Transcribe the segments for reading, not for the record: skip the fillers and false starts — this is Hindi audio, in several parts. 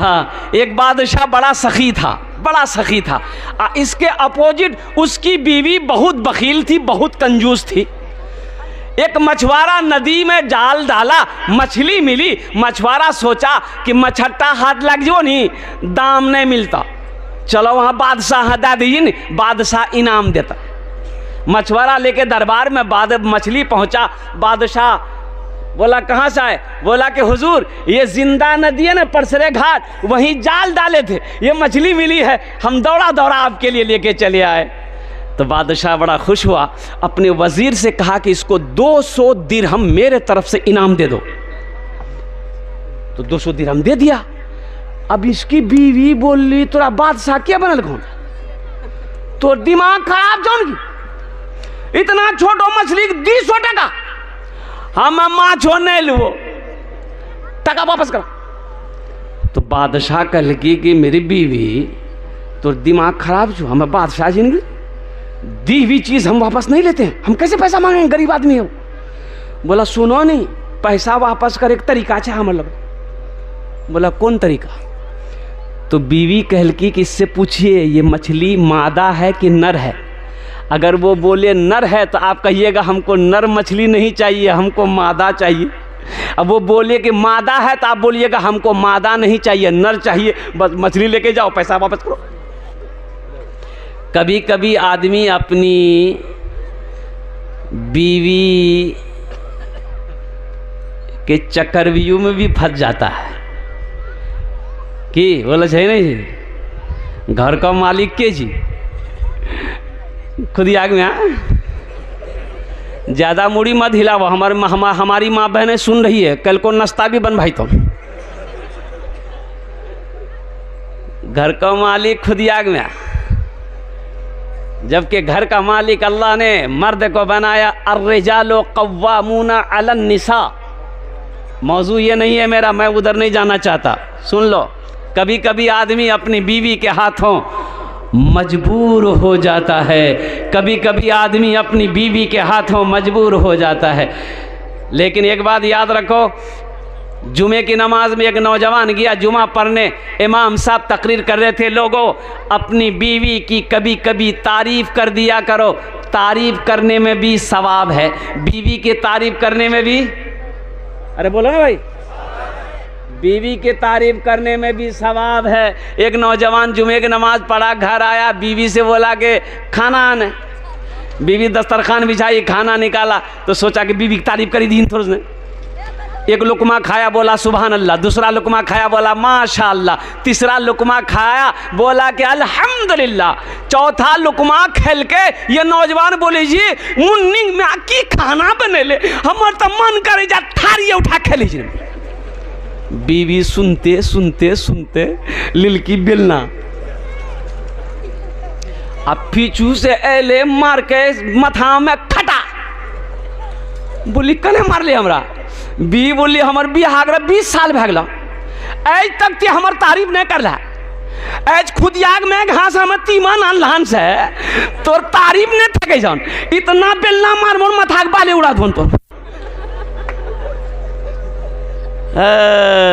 हाँ, एक बादशाह बड़ा सखी था, बड़ा सखी था। इसके अपोजिट उसकी बीवी बहुत बखील थी, बहुत कंजूस थी। एक मछुआरा नदी में जाल डाला, मछली मिली। मछुआरा सोचा कि मछट्टा हाथ लग जो नहीं, दाम नहीं मिलता, चलो वहाँ बादशाह दे दीजिए नहीं, बादशाह इनाम देता। मछुआरा लेके दरबार में मछली पहुँचा। बादशाह बोला कहाँ से आए? बोला कि हुजूर ये जिंदा नदी है ना, परसरे घाट, वहीं जाल डाले थे, ये मछली मिली है, हम दौड़ा दौड़ा आपके लिए लेके चले आए। तो बादशाह बड़ा खुश हुआ, अपने वजीर से कहा कि इसको 200 दिरहम मेरे तरफ से इनाम दे दो। तो 200 दिरहम दे दिया। अब इसकी बीवी बोली तोरा बादशाह क्या बनल कौन, तो दिमाग खराब जौन की, इतना छोटो मछली 200 टका, हम माछो नहीं लो, टका वापस करा। तो बादशाह कह लगी कि मेरी बीवी तो दिमाग खराब छो, हमें बादशाह जी ने दी हुई चीज हम वापस नहीं लेते हैं, हम कैसे पैसा मांगेंगे, गरीब आदमी है। बोला सुनो नहीं, पैसा वापस कर एक तरीका है हम लोग। बोला कौन तरीका? तो बीवी कहलकी कि इससे पूछिए ये मछली मादा है कि नर है। अगर वो बोले नर है तो आप कहिएगा हमको नर मछली नहीं चाहिए, हमको मादा चाहिए। अब वो बोले कि मादा है तो आप बोलिएगा हमको मादा नहीं चाहिए, नर चाहिए, बस मछली लेके जाओ, पैसा वापस करो। कभी कभी आदमी अपनी बीवी के चक्रव्यूह में भी फंस जाता है कि बोला चाहिए नहीं, घर का मालिक के जी खुद ही आग में। ज़्यादा मुड़ी मत हिलाओ, हमारी माँ बहनें सुन रही है, कल को नाश्ता भी बन भाई। तो घर का मालिक खुद ही आग में, जबकि घर का मालिक अल्लाह ने मर्द को बनाया। अर्रिजालु कव्वामूना अलन निसा। मौजू ये नहीं है मेरा, मैं उधर नहीं जाना चाहता, सुन लो। कभी कभी आदमी अपनी बीवी के हाथों मजबूर हो जाता है, कभी कभी आदमी अपनी बीवी के हाथों मजबूर हो जाता है। लेकिन एक बात याद रखो, जुमे की नमाज में एक नौजवान गया जुमा पढ़ने, इमाम साहब तकरीर कर रहे थे, लोगों अपनी बीवी की कभी कभी तारीफ कर दिया करो, तारीफ करने में भी सवाब है, बीवी के तारीफ करने में भी, अरे बोलो ना भाई, बीवी के तारीफ करने में भी सवाब है। एक नौजवान जुमे की नमाज पढ़ा, घर आया, बीवी से बोला कि खाना आने। बीवी दस्तरखान बिछाई, खाना निकाला, तो सोचा कि बीवी की तारीफ करी दी थोड़ी ने। एक लुकमा खाया, बोला सुभान अल्लाह, दूसरा लुकमा खाया, बोला माशा अल्लाह, तीसरा लुकमा खाया, बोला कि अल्हम्दुलिल्लाह, चौथा लुकमा खेल के ये नौजवान बोले जी मुन्नी में की खाना बने ले, हमार तो मन करे जा थारी उठा खेली जी। बीवी सुनते सुनते सुनते लिलकी बेलना, अब पीछू से एले मार के मथा में खटा, बोली कने मार ले हमरा। बी बोली हमर बियाह 20 साल भए गेल, आज तक ते हमर तारीफ नहीं कर रहा, आज खुद आग में घास हम तीमन अल्लाहन से तोर तारीफ नहीं थके जान, इतना बेलना मार मोर मथा के बाले उड़ा धोन। तो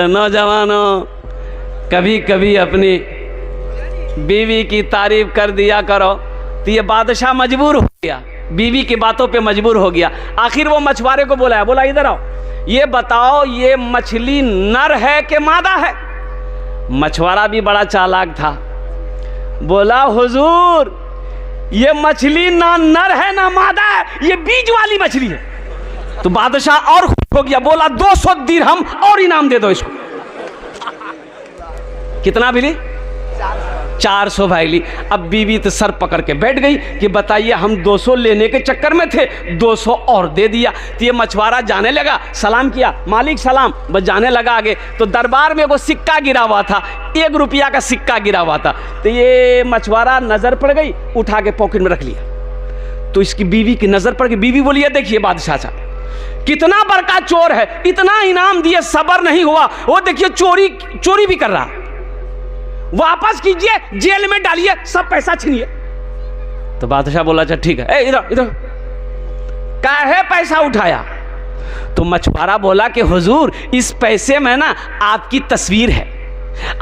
नौजवानों, कभी कभी अपनी बीवी की तारीफ कर दिया करो। तो ये बादशाह मजबूर हो गया, बीवी की बातों पे मजबूर हो गया। आखिर वो मछुआरे को बोला, बोला इधर आओ, ये बताओ ये मछली नर है कि मादा है? मछुआरा भी बड़ा चालाक था, बोला हुजूर ये मछली ना नर है ना मादा है, ये बीज वाली मछली है। तो बादशाह और खुश हो गया, बोला 200 दिरहम और इनाम दे दो इसको। कितना मिली? 400 भाईली। अब बीवी तो सर पकड़ के बैठ गई कि बताइए हम 200 लेने के चक्कर में थे, 200 और दे दिया। तो ये मछुआरा जाने लगा, सलाम किया, मालिक सलाम, बस जाने लगा आगे। तो दरबार में वो सिक्का गिरा हुआ था, 1 रुपया का सिक्का गिरा हुआ था। तो ये मछुआरा नजर पड़ गई, उठा के पॉकेट में रख लिया। तो इसकी बीवी की नजर पड़ गई, बीवी बोली ये देखिए बादशाह साहब कितना बड़का चोर है, इतना इनाम दिए सबर नहीं हुआ, वो देखिए चोरी भी कर रहा, वापस कीजिए, जेल में डालिए, सब पैसा छीनिए। तो बादशाह बोला अच्छा ठीक है, इधर इधर काहे पैसा उठाया? तो मछुआरा बोला कि हुजूर इस पैसे में ना आपकी तस्वीर है,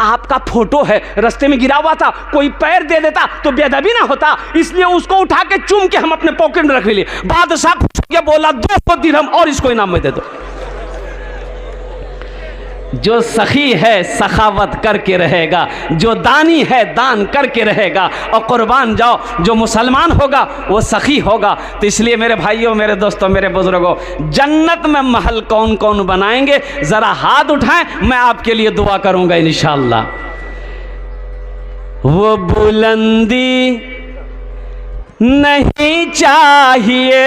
आपका फोटो है, रास्ते में गिरा हुआ था, कोई पैर दे देता तो बेअदबी ना होता, इसलिए उसको उठा के चूम के हम अपने पॉकेट में रख लिए। बादशाह खुश हो गया, बोला 200 दिरहम और इसको इनाम में दे दो। जो सखी है सखावत करके रहेगा, जो दानी है दान करके रहेगा, और कुर्बान जाओ जो मुसलमान होगा वो सखी होगा। तो इसलिए मेरे भाइयों, मेरे दोस्तों, मेरे बुजुर्गों, जन्नत में महल कौन कौन बनाएंगे, ज़रा हाथ उठाएं, मैं आपके लिए दुआ करूंगा इंशाअल्लाह। वो बुलंदी नहीं चाहिए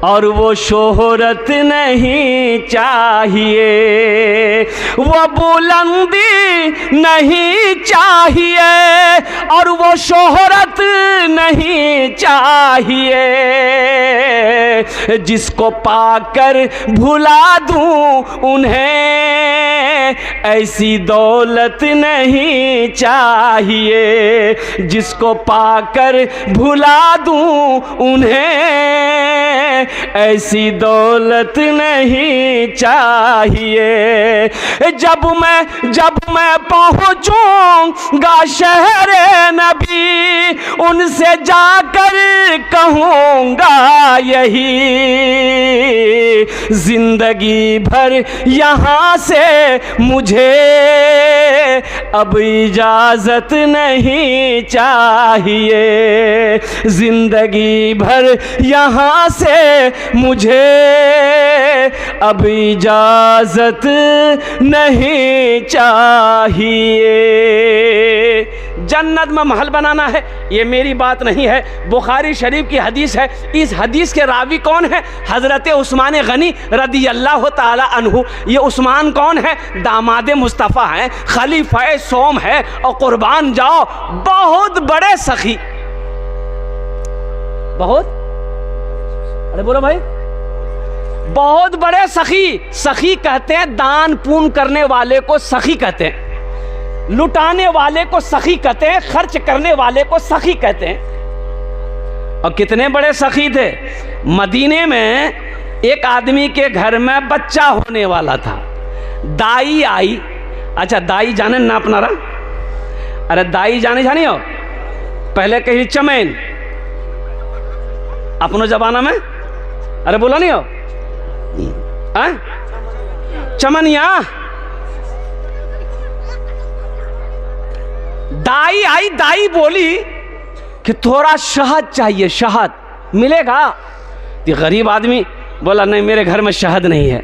और वो शोहरत नहीं चाहिए, वो बुलंदी नहीं चाहिए और वो शोहरत नहीं चाहिए, जिसको पाकर भुला दूं उन्हें ऐसी दौलत नहीं चाहिए, जिसको पाकर भुला दूं उन्हें ऐसी दौलत नहीं चाहिए। जब मैं पहुंचूंगा शहरे नबी, उनसे जाकर कहूंगा यही, जिंदगी भर यहाँ से मुझे अब इजाजत नहीं चाहिए, जिंदगी भर यहाँ से मुझे अब इजाजत नहीं चाहिए। जन्नत में महल बनाना है, ये मेरी बात नहीं है, बुखारी शरीफ की हदीस है। इस हदीस के रावी कौन है? हज़रत उस्मान गनी रदी अल्लाह ताला अन्हु। ये उस्मान कौन है? दामाद मुस्तफ़ा हैं, खलीफा सोम है, और कुर्बान जाओ बहुत बड़े सखी, बहुत, अरे बोलो भाई, बहुत बड़े सखी। सखी कहते हैं दान पुण्य करने वाले को सखी कहते हैं, लुटाने वाले को सखी कहते हैं, खर्च करने वाले को सखी कहते हैं। और कितने बड़े सखी थे। मदीने में एक आदमी के घर में बच्चा होने वाला था, दाई आई। अच्छा, दाई जाने ना अपना रहा? अरे दाई जाने हो, पहले कही चमैन अपनो जमाना में, अरे बोला नहीं हो चमनिया। दाई आई, दाई बोली कि थोड़ा शहद चाहिए, शहद मिलेगा? ये गरीब आदमी बोला नहीं, मेरे घर में शहद नहीं है।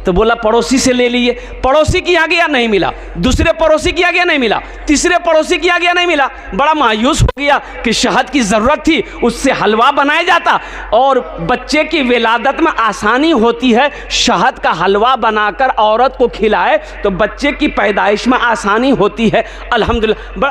तो बोला पड़ोसी से ले लीजिए। पड़ोसी की यहाँ गया, नहीं मिला। दूसरे पड़ोसी की यहाँ गया, नहीं मिला। तीसरे पड़ोसी की यहाँ गया, नहीं मिला। बड़ा मायूस हो गया कि शहद की ज़रूरत थी, उससे हलवा बनाया जाता और बच्चे की विलादत में आसानी होती है। शहद का हलवा बनाकर औरत को खिलाए तो बच्चे की पैदाइश में आसानी होती है। अल्हम्दुलिल्लाह। बड़ा